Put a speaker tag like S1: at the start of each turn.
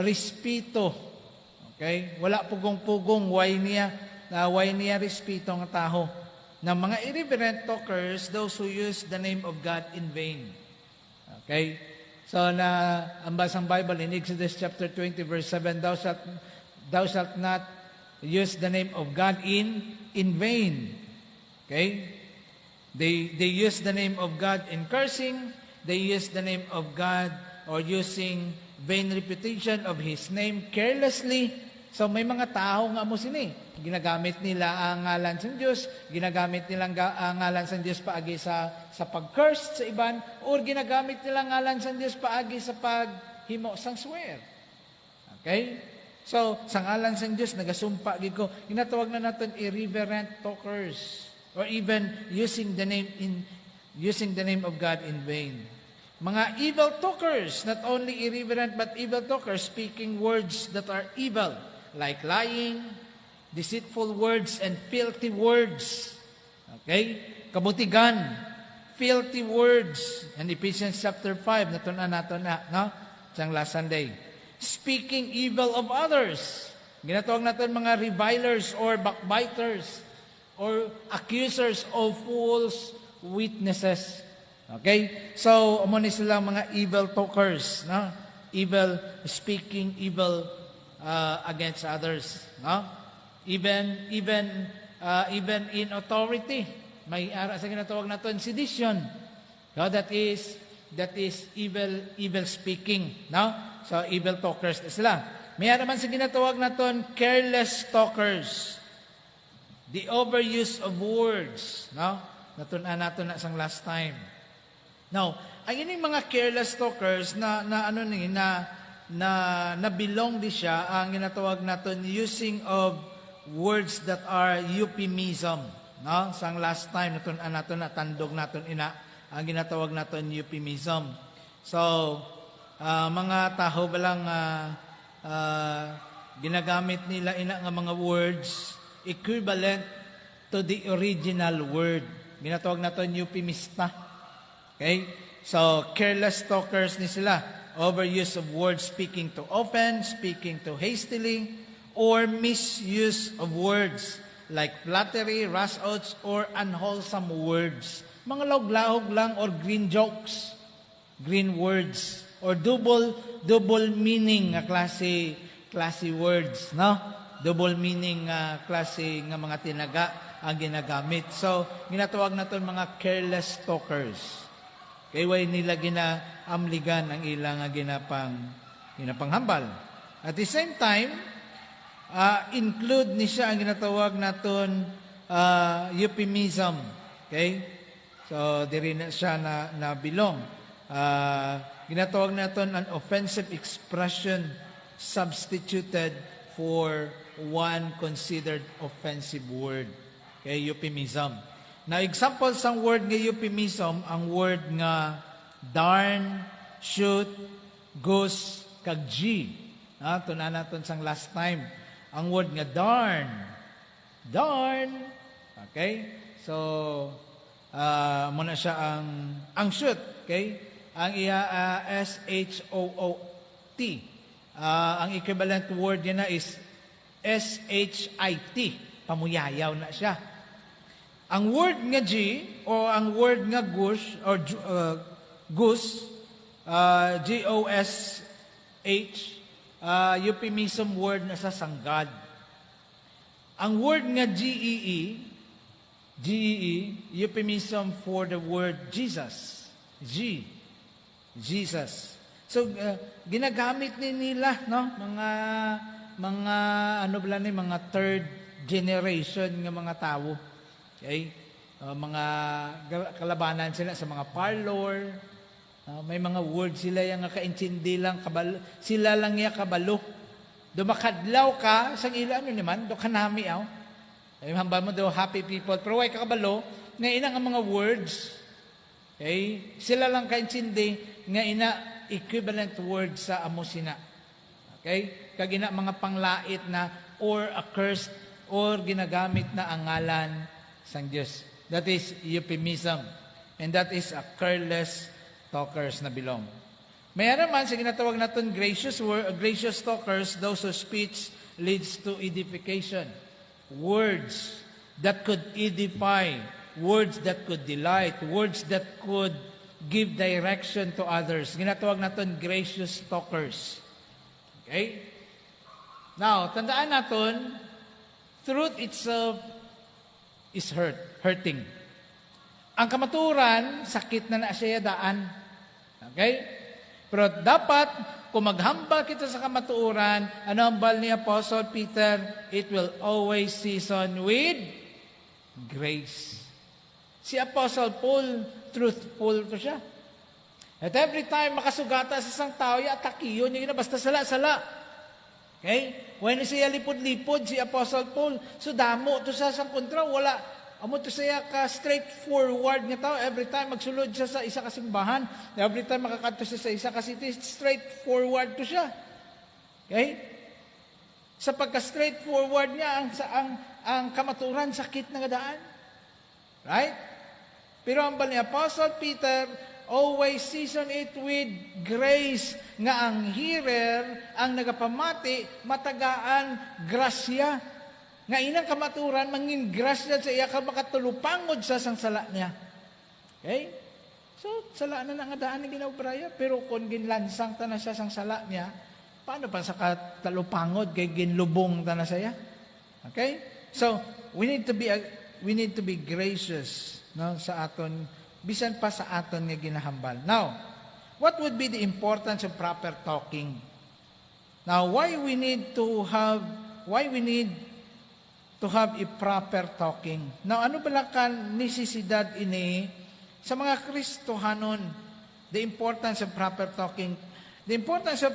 S1: respeto. Okay? Wala pugong-pugong, way niya respeto ng taho. Na mga irreverent talkers, those who use the name of God in vain. Okay? So, ang basang Bible in Exodus chapter 20 verse 7, thou shalt not use the name of God in vain. Okay? They use the name of God in cursing. They use the name of God or using vain repetition of His name carelessly. So may mga tao nga mo sini. Ginagamit nila ang ngalan sa Diyos, ginagamit nila ang ngalan sa Diyos paagi sa pag-curse sa iban, or ginagamit nila ang ngalan sa Diyos paagi sa paghimo sang swear. Okay? So, sa ngalan sa Diyos, nagasumpa giko. Ginatawag na natin irreverent talkers, or even using the name of God in vain. Mga evil talkers, not only irreverent but evil talkers, speaking words that are evil, like lying, deceitful words, and filthy words. Okay? Kabutigan, filthy words. And Ephesians chapter 5, natunan nato na, no? Sang last Sunday. Speaking evil of others. Ginatawag natin mga revilers or backbiters or accusers of false witnesses. Okay? So, amo ni sila mga evil talkers, no? Evil, speaking evil against others, no? Even in authority, may ara sa ginatawag naton sedition. No, that is evil speaking, no? So evil talkers na sila. May ara man sa ginatawag naton careless talkers. The overuse of words, no? Natun-an naton na sang last time. Now, ang ining mga careless talkers na belong di siya ang ginatawag naton using of words that are euphemism, no? Sang last time natun-an naton na tandog naton ina ang ginatawag naton euphemism. So, mga tao balang ginagamit nila ina nga mga words equivalent to the original word. Ginatawag naton euphemista. Okay? So, careless talkers ni sila. Overuse of words, speaking too often, speaking too hastily, or misuse of words like flattery, rash oaths, or unwholesome words. Mga lahog-lahog lang or green jokes, green words, or double meaning nga klase words, no? Double meaning klase nga mga tinaga ang ginagamit. So, ginatawag naton mga careless talkers. Kaya way nila ginaamligan ang ilang ginapanghambal. At the same time, include ni siya ang ginatawag naton euphemism. Okay? So, diri na siya na bilong. Ginatawag naton an offensive expression substituted for one considered offensive word. Okay, euphemism. Now, example sang word nga euphemism, ang word nga darn, shoot, goose, kag G. Tunan naton sang last time. Ang word nga darn. Okay? So, muna siya ang shoot. Okay? Ang S-H-O-O-T. Ang equivalent word niya na is S-H-I-T. Pamuyayaw na siya. Ang word nga G o ang word nga goose or goose, G-O-S-H, euphemism word na sa sanggad. Ang word nga G-E-E, euphemism for the word Jesus. Jesus. So, ginagamit nila, no? Mga mga third generation ng mga tao. Okay? Mga kalabanan sila sa mga parlor. May mga words sila yung kaintindi lang, sila lang yung kabalo. Dumakadlaw ka, sang ila naman, do kanami aw. Ay hambal mo do happy people, pero way kakabalo, nga ina nga mga words. Okay? Sila lang kaintindi, nga ina equivalent words sa amosina. Okay? Kagina mga panglait na or accursed or ginagamit na ang ngalan sang Diyos. That is euphemism. And that is a careless talkers na belong. Mayroon man sa ginatawag natin gracious talkers, those whose speech leads to edification. Words that could edify, words that could delight, words that could give direction to others. Ginatawag natin gracious talkers. Okay? Now, tandaan natin, truth itself is hurting. Ang kamaturan, sakit na siya daan. Okay? Pero dapat, kung maghambal kita sa kamatuoran, ano ang hambal ni Apostle Peter? It will always season with grace. Si Apostle Paul, truthful to siya. At every time makasugata sa isang tao, atake yun, yung basta sala-sala. Okay? When siya lipod-lipod, si Apostle Paul, so damo to sa isang kontra, wala. Amo to siya ka straightforward nga tao. Every time magsulod siya sa isa kasimbahan, every time makakadto siya sa isa kasi straightforward to siya. Okay? Sa pagka-straightforward niya, ang kamaturan, sakit na daan. Right? Pero ang bal ni Apostle Peter, always season it with grace, nga ang hearer, ang nagapamati, matagaan, grasya. Nga inang kamaturan, mangin grasya sa iya ka makatulupangod sa sang sala niya. Okay? So, sala na nga daan ni ginaubraya, pero kung ginlansang ta na siya sang sala niya, paano pa sa katalupangod, kay ginlubong ta na siya? Okay? So, we need to be gracious, no, sa aton, bisan pa sa aton nga ginahambal. Now, what would be the importance of proper talking? Now, why we need to have a proper talking? Now, ano pala kan nisisidad ini sa mga Kristohanon, the importance of proper talking? The importance of